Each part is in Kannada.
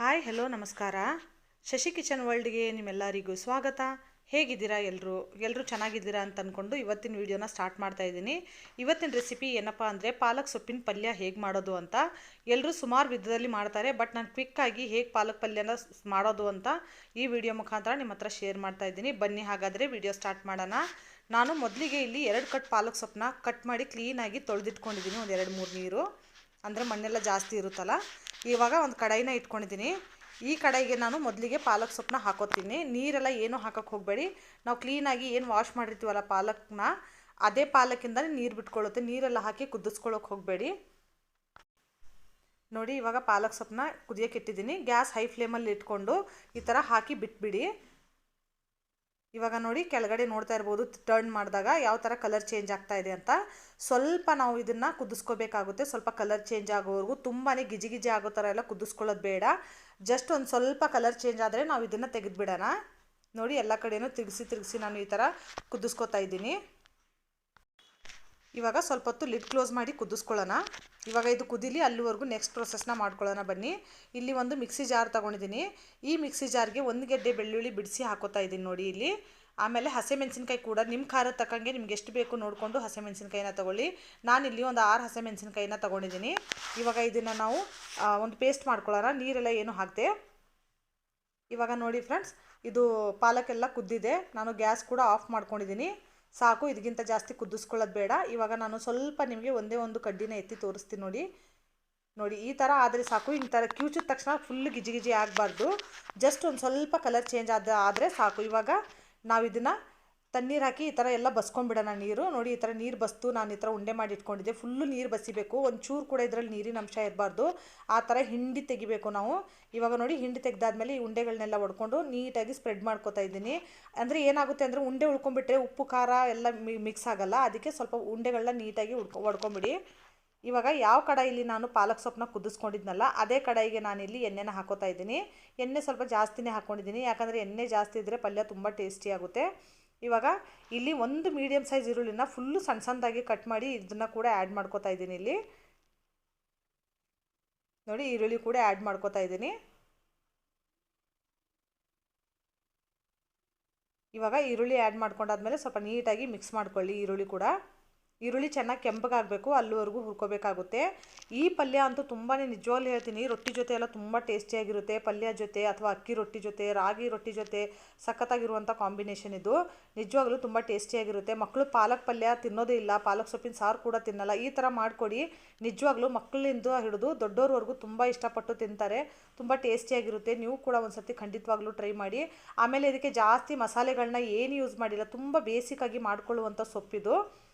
ಹಾಯ್ ಹಲೋ ನಮಸ್ಕಾರ. ಶಶಿ ಕಿಚನ್ ವರ್ಲ್ಡ್ಗೆ ನಿಮ್ಮೆಲ್ಲರಿಗೂ ಸ್ವಾಗತ. ಹೇಗಿದ್ದೀರಾ ಎಲ್ಲರೂ ಚೆನ್ನಾಗಿದ್ದೀರಾ ಅಂತ ಅಂದ್ಕೊಂಡು ಇವತ್ತಿನ ವಿಡಿಯೋನ ಸ್ಟಾರ್ಟ್ ಮಾಡ್ತಾ ಇದ್ದೀನಿ. ಇವತ್ತಿನ ರೆಸಿಪಿ ಏನಪ್ಪ ಅಂದರೆ ಪಾಲಕ್ ಸೊಪ್ಪಿನ ಪಲ್ಯ ಹೇಗೆ ಮಾಡೋದು ಅಂತ. ಎಲ್ಲರೂ ಸುಮಾರು ವಿಧದಲ್ಲಿ ಮಾಡ್ತಾರೆ, ಬಟ್ ನಾನು ಕ್ವಿಕ್ಕಾಗಿ ಹೇಗೆ ಪಾಲಕ್ ಪಲ್ಯನ ಮಾಡೋದು ಅಂತ ಈ ವಿಡಿಯೋ ಮುಖಾಂತರ ನಿಮ್ಮ ಹತ್ರ ಶೇರ್ ಮಾಡ್ತಾ ಇದ್ದೀನಿ. ಬನ್ನಿ ಹಾಗಾದರೆ ವಿಡಿಯೋ ಸ್ಟಾರ್ಟ್ ಮಾಡೋಣ. ನಾನು ಮೊದಲಿಗೆ ಇಲ್ಲಿ 2 ಕಟ್ ಪಾಲಕ್ ಸೊಪ್ಪನ್ನ ಕಟ್ ಮಾಡಿ ಕ್ಲೀನಾಗಿ ತೊಳೆದಿಟ್ಕೊಂಡಿದ್ದೀನಿ. ಒಂದು 2-3 ನೀರು, ಅಂದರೆ ಮಣ್ಣೆಲ್ಲ ಜಾಸ್ತಿ ಇರುತ್ತಲ್ಲ. ಇವಾಗ ಒಂದು ಕಡಾಯಿನ ಇಟ್ಕೊಂಡಿದ್ದೀನಿ. ಈ ಕಡಾಯಿಗೆ ನಾನು ಮೊದಲಿಗೆ ಪಾಲಕ್ ಸೊಪ್ಪನ್ನ ಹಾಕೋತೀನಿ. ನೀರೆಲ್ಲ ಏನೂ ಹಾಕೋಕ್ಕೆ ಹೋಗಬೇಡಿ. ನಾವು ಕ್ಲೀನಾಗಿ ಏನು ವಾಶ್ ಮಾಡಿರ್ತೀವಲ್ಲ ಪಾಲಕ್ನ, ಅದೇ ಪಾಲಕ್ಕಿಂದಲೇ ನೀರು ಬಿಟ್ಕೊಳ್ಳುತ್ತೆ. ನೀರೆಲ್ಲ ಹಾಕಿ ಕುದಿಸ್ಕೊಳ್ಳೋಕೆ ಹೋಗಬೇಡಿ. ನೋಡಿ, ಇವಾಗ ಪಾಲಕ್ ಸೊಪ್ಪನ್ನ ಕುದಿಯೋಕೆ ಇಟ್ಟಿದ್ದೀನಿ. ಗ್ಯಾಸ್ ಹೈ ಫ್ಲೇಮಲ್ಲಿ ಇಟ್ಕೊಂಡು ಈ ಥರ ಹಾಕಿ ಬಿಟ್ಬಿಡಿ. ಇವಾಗ ನೋಡಿ, ಕೆಳಗಡೆ ನೋಡ್ತಾ ಇರ್ಬೋದು ಟರ್ನ್ ಮಾಡಿದಾಗ ಯಾವ ಥರ ಕಲರ್ ಚೇಂಜ್ ಆಗ್ತಾ ಇದೆ ಅಂತ. ಸ್ವಲ್ಪ ನಾವು ಇದನ್ನು ಕುದಿಸ್ಕೋಬೇಕಾಗುತ್ತೆ. ಸ್ವಲ್ಪ ಕಲರ್ ಚೇಂಜ್ ಆಗೋವರೆಗೂ, ತುಂಬಾ ಗಿಜಿ ಆಗೋ ಥರ ಎಲ್ಲ ಕುದಿಸ್ಕೊಳ್ಳೋದು ಬೇಡ. ಜಸ್ಟ್ ಒಂದು ಸ್ವಲ್ಪ ಕಲರ್ ಚೇಂಜ್ ಆದರೆ ನಾವು ಇದನ್ನು ತೆಗೆದುಬಿಡೋಣ. ನೋಡಿ, ಎಲ್ಲ ಕಡೆಯೂ ತಿರುಗಿಸಿ ನಾನು ಈ ಥರ ಕುದಿಸ್ಕೊತಾ ಇದ್ದೀನಿ. ಇವಾಗ ಸ್ವಲ್ಪ ಹೊತ್ತು ಲಿಡ್ ಕ್ಲೋಸ್ ಮಾಡಿ ಕುದಿಸ್ಕೊಳ್ಳೋಣ. ಇವಾಗ ಇದು ಕುದೀಲಿ, ಅಲ್ಲಿವರೆಗೂ ನೆಕ್ಸ್ಟ್ ಪ್ರೊಸೆಸ್ನ ಮಾಡ್ಕೊಳ್ಳೋಣ ಬನ್ನಿ. ಇಲ್ಲಿ ಒಂದು ಮಿಕ್ಸಿ ಜಾರ್ ತೊಗೊಂಡಿದ್ದೀನಿ. ಈ ಮಿಕ್ಸಿ ಜಾರ್ಗೆ 1 ಗೆಡ್ಡೆ ಬೆಳ್ಳುಳ್ಳಿ ಬಿಡಿಸಿ ಹಾಕೋತಾ ಇದ್ದೀನಿ ನೋಡಿ ಇಲ್ಲಿ. ಆಮೇಲೆ ಹಸಿಮೆಣಸಿನ್ಕಾಯಿ ಕೂಡ ನಿಮ್ಮ ಖಾರದ ತಕ್ಕಂಗೆ ನಿಮ್ಗೆ ಎಷ್ಟು ಬೇಕು ನೋಡಿಕೊಂಡು ಹಸಿಮೆಣಸಿನ್ಕಾಯಿನ ತೊಗೊಳ್ಳಿ. ನಾನಿಲ್ಲಿ ಒಂದು 6 ಹಸಿಮೆಣಸಿನ್ಕಾಯಿನ ತೊಗೊಂಡಿದ್ದೀನಿ. ಇವಾಗ ಇದನ್ನು ನಾವು ಒಂದು ಪೇಸ್ಟ್ ಮಾಡ್ಕೊಳ್ಳೋಣ, ನೀರೆಲ್ಲ ಏನು ಹಾಕದೆ. ಇವಾಗ ನೋಡಿ ಫ್ರೆಂಡ್ಸ್, ಇದು ಪಾಲಕ್ಕೆಲ್ಲ ಕುದ್ದಿದೆ. ನಾನು ಗ್ಯಾಸ್ ಕೂಡ ಆಫ್ ಮಾಡ್ಕೊಂಡಿದ್ದೀನಿ. ಸಾಕು, ಇದಕ್ಕಿಂತ ಜಾಸ್ತಿ ಕುದಿಸ್ಕೊಳ್ಳೋದು ಬೇಡ. ಇವಾಗ ನಾನು ಸ್ವಲ್ಪ ನಿಮಗೆ ಒಂದೇ ಒಂದು ಕಡ್ಡಿನ ಎತ್ತಿ ತೋರಿಸ್ತೀನಿ ನೋಡಿ. ಈ ಥರ ಆದರೆ ಸಾಕು. ಈ ಥರ ಕಿವುಚಿದ ತಕ್ಷಣ ಫುಲ್ ಗಿಜಿ ಆಗಬಾರ್ದು. ಜಸ್ಟ್ ಒಂದು ಸ್ವಲ್ಪ ಕಲರ್ ಚೇಂಜ್ ಆದರೆ ಸಾಕು. ಇವಾಗ ನಾವು ಇದನ್ನು ತಣ್ಣೀರು ಹಾಕಿ ಈ ಥರ ಎಲ್ಲ ಬಸ್ಕೊಂಡ್ಬಿಡೋಣ. ನೀರು ನೋಡಿ, ಈ ಥರ ನೀರು ಬಸ್ತು ನಾನು ಈ ಥರ ಉಂಡೆ ಮಾಡಿ ಇಟ್ಕೊಂಡಿದ್ದೆ. ಫುಲ್ಲು ನೀರು ಬಸಿಬೇಕು. ಒಂಚೂರು ಕೂಡ ಇದರಲ್ಲಿ ನೀರಿನ ಅಂಶ ಇರಬಾರ್ದು. ಆ ಥರ ಹಿಂಡಿ ತೆಗಿಬೇಕು ನಾವು. ಇವಾಗ ನೋಡಿ, ಹಿಂಡಿ ತೆಗೆದಾದ್ಮೇಲೆ ಈ ಉಂಡೆಗಳನ್ನೆಲ್ಲ ಒಡ್ಕೊಂಡು ನೀಟಾಗಿ ಸ್ಪ್ರೆಡ್ ಮಾಡ್ಕೊತಾ ಇದ್ದೀನಿ. ಅಂದರೆ ಏನಾಗುತ್ತೆ ಅಂದರೆ ಉಂಡೆ ಉಳ್ಕೊಂಡ್ಬಿಟ್ರೆ ಉಪ್ಪು ಖಾರ ಎಲ್ಲ ಮಿಕ್ಸ್ ಆಗಲ್ಲ. ಅದಕ್ಕೆ ಸ್ವಲ್ಪ ಉಂಡೆಗಳನ್ನ ನೀಟಾಗಿ ಒಡ್ಕೊಂಬಿಡಿ. ಇವಾಗ ಯಾವ ಕಡಾಯಿಲಿ ನಾನು ಪಾಲಕ್ ಸೊಪ್ಪನ್ನ ಕುದಿಸ್ಕೊಂಡಿದ್ನಲ್ಲ, ಅದೇ ಕಡಾಯಿಗೆ ನಾನಿಲ್ಲಿ ಎಣ್ಣೆನ ಹಾಕೋತಾ ಇದ್ದೀನಿ. ಎಣ್ಣೆ ಸ್ವಲ್ಪ ಜಾಸ್ತಿನೇ ಹಾಕ್ಕೊಂಡಿದ್ದೀನಿ, ಯಾಕಂದರೆ ಎಣ್ಣೆ ಜಾಸ್ತಿ ಇದ್ದರೆ ಪಲ್ಯ ತುಂಬ ಟೇಸ್ಟಿ ಆಗುತ್ತೆ. ಇವಾಗ ಇಲ್ಲಿ ಒಂದು ಮೀಡಿಯಮ್ ಸೈಜ್ ಈರುಳ್ಳಿನ ಫುಲ್ಲು ಸಣ್ಣದಾಗಿ ಕಟ್ ಮಾಡಿ ಇದನ್ನು ಕೂಡ ಆ್ಯಡ್ ಮಾಡ್ಕೋತಾ ಇದ್ದೀನಿ. ಇಲ್ಲಿ ನೋಡಿ, ಈರುಳ್ಳಿ ಕೂಡ ಆ್ಯಡ್ ಮಾಡ್ಕೋತಾ ಇದ್ದೀನಿ. ಇವಾಗ ಈರುಳ್ಳಿ ಆ್ಯಡ್ ಮಾಡ್ಕೊಂಡಾದ್ಮೇಲೆ ಸ್ವಲ್ಪ ನೀಟಾಗಿ ಮಿಕ್ಸ್ ಮಾಡ್ಕೊಳ್ಳಿ. ಈರುಳ್ಳಿ ಚೆನ್ನಾಗಿ ಕೆಂಪಗಾಗಬೇಕು, ಅಲ್ಲಿವರೆಗೂ ಹುರ್ಕೋಬೇಕಾಗುತ್ತೆ. ಈ ಪಲ್ಯ ಅಂತೂ ತುಂಬಾ ನಿಜವಾಗ್ಲೂ ಹೇಳ್ತೀನಿ, ರೊಟ್ಟಿ ಜೊತೆ ಎಲ್ಲ ತುಂಬ ಟೇಸ್ಟಿಯಾಗಿರುತ್ತೆ. ಪಲ್ಯ ಜೊತೆ ಅಥವಾ ಅಕ್ಕಿ ರೊಟ್ಟಿ ಜೊತೆ, ರಾಗಿ ರೊಟ್ಟಿ ಜೊತೆ ಸಖತ್ತಾಗಿರುವಂಥ ಕಾಂಬಿನೇಷನ್ ಇದು. ನಿಜವಾಗ್ಲೂ ತುಂಬ ಟೇಸ್ಟಿಯಾಗಿರುತ್ತೆ. ಮಕ್ಕಳು ಪಾಲಕ್ ಪಲ್ಯ ತಿನ್ನೋದೇ ಇಲ್ಲ, ಪಾಲಕ್ ಸೊಪ್ಪಿನ ಸಾರು ಕೂಡ ತಿನ್ನಲ್ಲ. ಈ ಥರ ಮಾಡಿಕೊಡಿ. ನಿಜವಾಗ್ಲೂ ಮಕ್ಕಳಿಂದ ಹಿಡಿದು ದೊಡ್ಡೋರ್ವರೆಗೂ ತುಂಬ ಇಷ್ಟಪಟ್ಟು ತಿಂತಾರೆ. ತುಂಬ ಟೇಸ್ಟಿಯಾಗಿರುತ್ತೆ. ನೀವು ಕೂಡ ಒಂದು ಸರ್ತಿ ಖಂಡಿತವಾಗ್ಲೂ ಟ್ರೈ ಮಾಡಿ. ಆಮೇಲೆ ಇದಕ್ಕೆ ಜಾಸ್ತಿ ಮಸಾಲೆಗಳನ್ನ ಏನು ಯೂಸ್ ಮಾಡಿಲ್ಲ, ತುಂಬ ಬೇಸಿಕ್ಕಾಗಿ ಮಾಡ್ಕೊಳ್ಳುವಂಥ ಸೊಪ್ಪಿದು.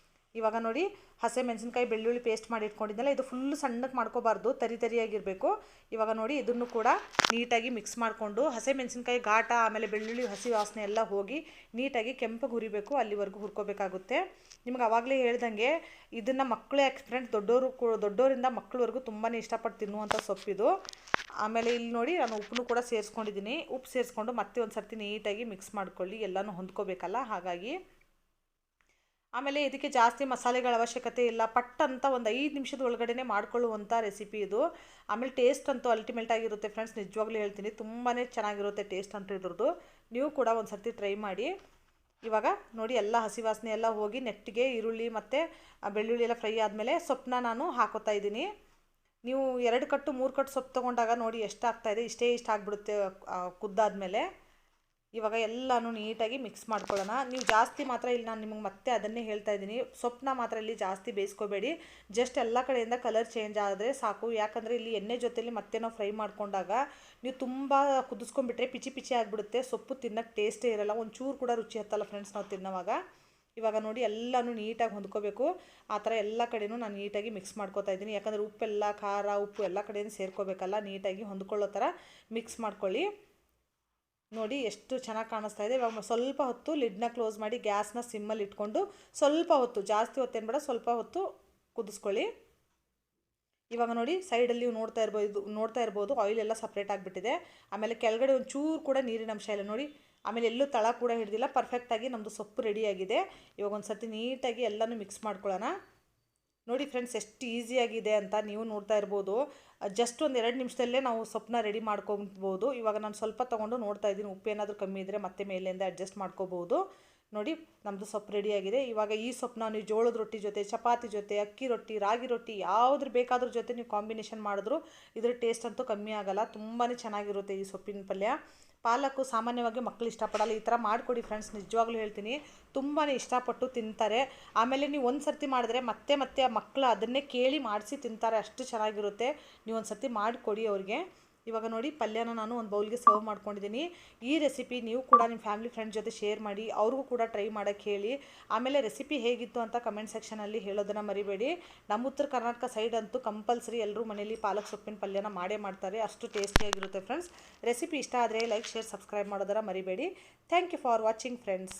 ಇವಾಗ ನೋಡಿ, ಹಸಿಮೆಣಸಿನ್ಕಾಯಿ ಬೆಳ್ಳುಳ್ಳಿ ಪೇಸ್ಟ್ ಮಾಡಿ ಇಟ್ಕೊಂಡಿದ್ದೆಲ್ಲ, ಇದು ಫುಲ್ಲು ಸಣ್ಣಕ್ಕೆ ಮಾಡ್ಕೋಬಾರ್ದು, ತರಿಯಾಗಿರಬೇಕು. ಇವಾಗ ನೋಡಿ, ಇದನ್ನು ಕೂಡ ನೀಟಾಗಿ ಮಿಕ್ಸ್ ಮಾಡಿಕೊಂಡು ಹಸಿಮೆಣಸಿನ್ಕಾಯಿ ಘಾಟ ಆಮೇಲೆ ಬೆಳ್ಳುಳ್ಳಿ ಹಸಿ ವಾಸನೆ ಎಲ್ಲ ಹೋಗಿ ನೀಟಾಗಿ ಕೆಂಪಗೆ ಹುರಿಬೇಕು, ಅಲ್ಲಿವರೆಗೂ ಹುರ್ಕೋಬೇಕಾಗುತ್ತೆ. ನಿಮ್ಗೆ ಆವಾಗಲೇ ಹೇಳ್ದಂಗೆ ಇದನ್ನು ಮಕ್ಕಳು ಫ್ರೆಂಡ್ಸ್ ದೊಡ್ಡೋರಿಂದ ಮಕ್ಕಳವರೆಗೂ ತುಂಬಾ ಇಷ್ಟಪಟ್ಟು ತಿನ್ನುವಂಥ ಸೊಪ್ಪಿದು. ಆಮೇಲೆ ಇಲ್ಲಿ ನೋಡಿ, ನಾನು ಉಪ್ಪನ್ನು ಕೂಡ ಸೇರಿಸ್ಕೊಂಡಿದ್ದೀನಿ. ಉಪ್ಪು ಸೇರಿಸ್ಕೊಂಡು ಮತ್ತೆ ಒಂದು ಸರ್ತಿ ನೀಟಾಗಿ ಮಿಕ್ಸ್ ಮಾಡ್ಕೊಳ್ಳಿ, ಎಲ್ಲನೂ ಹೊಂದ್ಕೋಬೇಕಲ್ಲ ಹಾಗಾಗಿ. ಆಮೇಲೆ ಇದಕ್ಕೆ ಜಾಸ್ತಿ ಮಸಾಲೆಗಳ ಅವಶ್ಯಕತೆ ಇಲ್ಲ. ಪಟ್ಟಂತ ಒಂದು 5 ನಿಮಿಷದ ಒಳಗಡೆ ಮಾಡ್ಕೊಳ್ಳುವಂಥ ರೆಸಿಪಿ ಇದು. ಆಮೇಲೆ ಟೇಸ್ಟ್ ಅಂತೂ ಅಲ್ಟಿಮೇಟ್ ಆಗಿರುತ್ತೆ ಫ್ರೆಂಡ್ಸ್, ನಿಜವಾಗ್ಲೂ ಹೇಳ್ತೀನಿ, ತುಂಬಾ ಚೆನ್ನಾಗಿರುತ್ತೆ ಟೇಸ್ಟ್ ಅಂತೂ ಇದ್ರದ್ದು. ನೀವು ಕೂಡ ಒಂದು ಸರ್ತಿ ಟ್ರೈ ಮಾಡಿ. ಇವಾಗ ನೋಡಿ, ಎಲ್ಲ ಹಸಿ ವಾಸನೆ ಎಲ್ಲ ಹೋಗಿ ನೆಟ್ಟಿಗೆ ಈರುಳ್ಳಿ ಮತ್ತು ಬೆಳ್ಳುಳ್ಳಿ ಎಲ್ಲ ಫ್ರೈ ಆದಮೇಲೆ ಸೊಪ್ಪನ್ನ ನಾನು ಹಾಕೋತಾ ಇದ್ದೀನಿ. ನೀವು 2 ಕಟ್ಟು 3 ಕಟ್ಟು ಸೊಪ್ಪು ತೊಗೊಂಡಾಗ ನೋಡಿ ಎಷ್ಟು ಆಗ್ತಾಯಿದೆ, ಇಷ್ಟ ಆಗಿಬಿಡುತ್ತೆ ಕುದ್ದಾದ್ಮೇಲೆ. ಇವಾಗ ಎಲ್ಲನೂ ನೀಟಾಗಿ ಮಿಕ್ಸ್ ಮಾಡ್ಕೊಳ್ಳೋಣ. ನೀವು ಜಾಸ್ತಿ ಮಾತ್ರ ಇಲ್ಲಿ ನಾನು ನಿಮಗೆ ಮತ್ತೆ ಅದನ್ನೇ ಹೇಳ್ತಾ ಇದ್ದೀನಿ, ಸೊಪ್ಪನ್ನ ಮಾತ್ರ ಇಲ್ಲಿ ಜಾಸ್ತಿ ಬೇಯಿಸ್ಕೋಬೇಡಿ. ಜಸ್ಟ್ ಎಲ್ಲ ಕಡೆಯಿಂದ ಕಲರ್ ಚೇಂಜ್ ಆದರೆ ಸಾಕು. ಯಾಕಂದರೆ ಇಲ್ಲಿ ಎಣ್ಣೆ ಜೊತೆಲಿ ಮತ್ತೆ ನಾವು ಫ್ರೈ ಮಾಡ್ಕೊಂಡಾಗ ನೀವು ತುಂಬ ಕುದಿಸ್ಕೊಂಡ್ಬಿಟ್ರೆ ಪಿಚಿ ಆಗಿಬಿಡುತ್ತೆ. ಸೊಪ್ಪು ತಿನ್ನೋಕ್ಕೆ ಟೇಸ್ಟೇ ಇರೋಲ್ಲ, ಒಂಚೂರು ಕೂಡ ರುಚಿ ಹತ್ತಲ್ಲ ಫ್ರೆಂಡ್ಸ್ ನಾವು ತಿನ್ನೋವಾಗ. ಇವಾಗ ನೋಡಿ, ಎಲ್ಲನೂ ನೀಟಾಗಿ ಹೊಂದ್ಕೋಬೇಕು. ಆ ಥರ ಎಲ್ಲ ಕಡೆಯೂ ನಾನು ನೀಟಾಗಿ ಮಿಕ್ಸ್ ಮಾಡ್ಕೋತಾ ಇದ್ದೀನಿ. ಯಾಕಂದರೆ ಉಪ್ಪೆಲ್ಲ ಖಾರ ಉಪ್ಪು ಎಲ್ಲ ಕಡೆಯೂ ಸೇರ್ಕೋಬೇಕಲ್ಲ, ನೀಟಾಗಿ ಹೊಂದ್ಕೊಳ್ಳೋ ಥರ ಮಿಕ್ಸ್ ಮಾಡ್ಕೊಳ್ಳಿ. ನೋಡಿ, ಎಷ್ಟು ಚೆನ್ನಾಗಿ ಕಾಣಿಸ್ತಾ ಇದೆ. ಇವಾಗ ಸ್ವಲ್ಪ ಹೊತ್ತು ಲಿಡ್ನ ಕ್ಲೋಸ್ ಮಾಡಿ ಗ್ಯಾಸ್ನ ಸಿಮ್ಮಲ್ಲಿ ಇಟ್ಕೊಂಡು ಸ್ವಲ್ಪ ಹೊತ್ತು, ಜಾಸ್ತಿ ಹೊತ್ತೇನು ಬೇಡ, ಸ್ವಲ್ಪ ಹೊತ್ತು ಕುದಿಸ್ಕೊಳ್ಳಿ. ಇವಾಗ ನೋಡಿ, ಸೈಡಲ್ಲಿ ನೋಡ್ತಾ ಇರ್ಬೋದು ಆಯಿಲ್ ಎಲ್ಲ ಸಪ್ರೇಟ್ ಆಗಿಬಿಟ್ಟಿದೆ. ಆಮೇಲೆ ಕೆಳಗಡೆ ಒಂಚೂರು ಕೂಡ ನೀರಿನ ಅಂಶ ಇಲ್ಲ ನೋಡಿ. ಆಮೇಲೆ ಎಲ್ಲೂ ತಳ ಕೂಡ ಹಿಡಿದಿಲ್ಲ. ಪರ್ಫೆಕ್ಟಾಗಿ ನಮ್ಮದು ಸೊಪ್ಪು ರೆಡಿಯಾಗಿದೆ. ಇವಾಗ ಒಂದು ಸರ್ತಿ ನೀಟಾಗಿ ಎಲ್ಲನೂ ಮಿಕ್ಸ್ ಮಾಡ್ಕೊಳ್ಳೋಣ. ನೋಡಿ ಫ್ರೆಂಡ್ಸ್, ಎಷ್ಟು ಈಸಿಯಾಗಿದೆ ಅಂತ ನೀವು ನೋಡ್ತಾ ಇರ್ಬೋದು. ಜಸ್ಟ್ ಒಂದು 2 ನಿಮಿಷದಲ್ಲೇ ನಾವು ಸೊಪ್ಪನ್ನ ರೆಡಿ ಮಾಡ್ಕೊಬೋದು. ಇವಾಗ ನಾನು ಸ್ವಲ್ಪ ತೊಗೊಂಡು ನೋಡ್ತಾ ಇದ್ದೀನಿ, ಉಪ್ಪು ಏನಾದರೂ ಕಮ್ಮಿ ಇದ್ದರೆ ಮತ್ತೆ ಮೇಲಿಂದ ಅಡ್ಜಸ್ಟ್ ಮಾಡ್ಕೋಬೋದು. ನೋಡಿ ನಮ್ಮದು ಸೊಪ್ಪು ರೆಡಿಯಾಗಿದೆ. ಇವಾಗ ಈ ಸೊಪ್ಪನ್ನ ನೀವು ಜೋಳದ ರೊಟ್ಟಿ ಜೊತೆ, ಚಪಾತಿ ಜೊತೆ, ಅಕ್ಕಿ ರೊಟ್ಟಿ, ರಾಗಿ ರೊಟ್ಟಿ ಯಾವ್ದು ಬೇಕಾದ್ರ ಜೊತೆ ನೀವು ಕಾಂಬಿನೇಷನ್ ಮಾಡಿದ್ರು ಇದ್ರ ಟೇಸ್ಟ್ ಅಂತೂ ಕಮ್ಮಿ ಆಗಲ್ಲ. ತುಂಬಾ ಚೆನ್ನಾಗಿರುತ್ತೆ ಈ ಸೊಪ್ಪಿನ ಪಲ್ಯ. ಪಾಲಕ್ಕು ಸಾಮಾನ್ಯವಾಗಿ ಮಕ್ಕಳು ಇಷ್ಟಪಡಲ್ಲ. ಈ ಥರ ಮಾಡಿಕೊಡಿ ಫ್ರೆಂಡ್ಸ್, ನಿಜವಾಗ್ಲೂ ಹೇಳ್ತೀನಿ ತುಂಬಾ ಇಷ್ಟಪಟ್ಟು ತಿಂತಾರೆ. ಆಮೇಲೆ ನೀವು ಒಂದು ಸರ್ತಿ ಮಾಡಿದ್ರೆ ಮತ್ತೆ ಮತ್ತೆ ಆ ಮಕ್ಕಳು ಅದನ್ನೇ ಕೇಳಿ ಮಾಡಿಸಿ ತಿಂತಾರೆ, ಅಷ್ಟು ಚೆನ್ನಾಗಿರುತ್ತೆ. ನೀವು ಒಂದು ಸರ್ತಿ ಮಾಡಿಕೊಡಿ ಅವ್ರಿಗೆ. ಇವಾಗ ನೋಡಿ ಪಲ್ಯನ ನಾನು ಒಂದು ಬೌಲ್ಗೆ ಸರ್ವ್ ಮಾಡ್ಕೊಂಡಿದ್ದೀನಿ. ಈ ರೆಸಿಪಿ ನೀವು ಕೂಡ ನಿಮ್ಮ ಫ್ಯಾಮಿಲಿ ಫ್ರೆಂಡ್ಸ್ ಜೊತೆ ಶೇರ್ ಮಾಡಿ, ಅವ್ರಿಗೂ ಕೂಡ ಟ್ರೈ ಮಾಡೋಕ್ಕೆ ಹೇಳಿ. ಆಮೇಲೆ ರೆಸಿಪಿ ಹೇಗಿತ್ತು ಅಂತ ಕಮೆಂಟ್ ಸೆಕ್ಷನಲ್ಲಿ ಹೇಳೋದನ್ನು ಮರಿಬೇಡಿ. ನಮ್ಮ ಉತ್ತರ ಕರ್ನಾಟಕ ಸೈಡ್ ಅಂತೂ ಕಂಪಲ್ಸರಿ ಎಲ್ಲರೂ ಮನೇಲಿ ಪಾಲಕ್ ಸೊಪ್ಪಿನ ಪಲ್ಯನ ಮಾಡೇ ಮಾಡ್ತಾರೆ, ಅಷ್ಟು ಟೇಸ್ಟಿಯಾಗಿರುತ್ತೆ ಫ್ರೆಂಡ್ಸ್. ರೆಸಿಪಿ ಇಷ್ಟ ಆದರೆ ಲೈಕ್, ಶೇರ್, ಸಬ್ಸ್ಕ್ರೈಬ್ ಮಾಡೋದನ್ನು ಮರಿಬೇಡಿ. Thank you for watching friends.